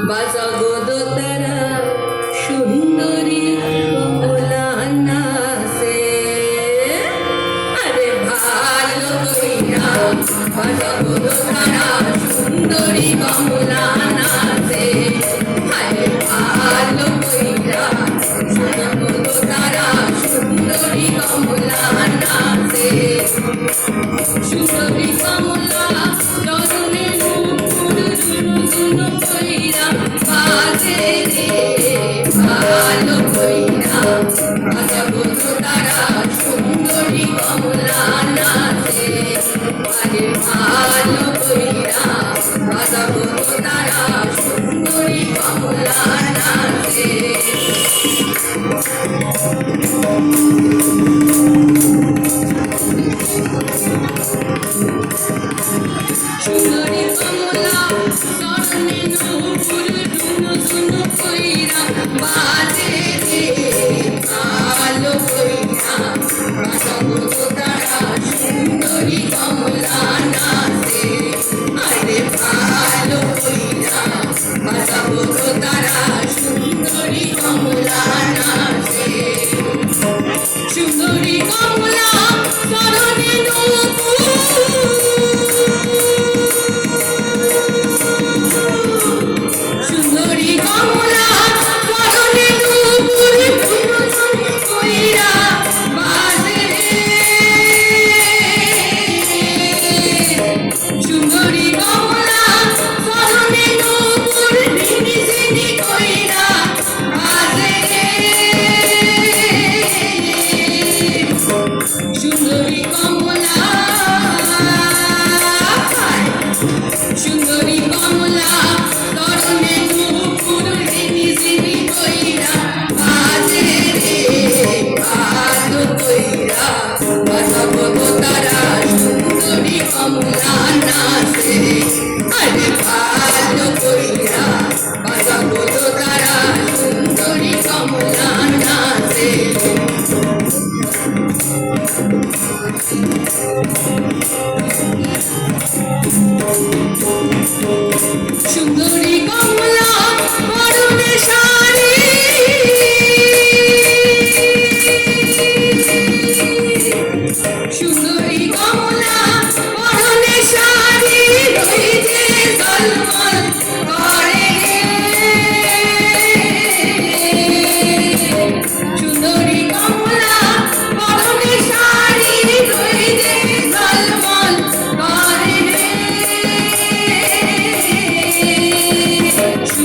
বাজাগো দোতারা সুন্দরী কমলা নাচে, আরে ভালো কইরা বাজাগো দোতারা সুন্দরী কমলা নাচে, আরে ভালো কইরা বাজাগো দোতারা সুন্দরী কমলা নাচে, সুন্দরী কমলা চরণে বাজে রে ভালো কইরা বাজাবো তারা সুন্দরী কমলা নাচে, আরে ভালো কইরা বাজাবো তারা সুন্দরী কমলা নাচে। সুন্দরী কমলা চরণে নূপুর ধুনো ধুনো কইরা বাজে রে ভালো কইরা বাজাবো তারা সুন্দরী কমলা নাচে, আরে ভালো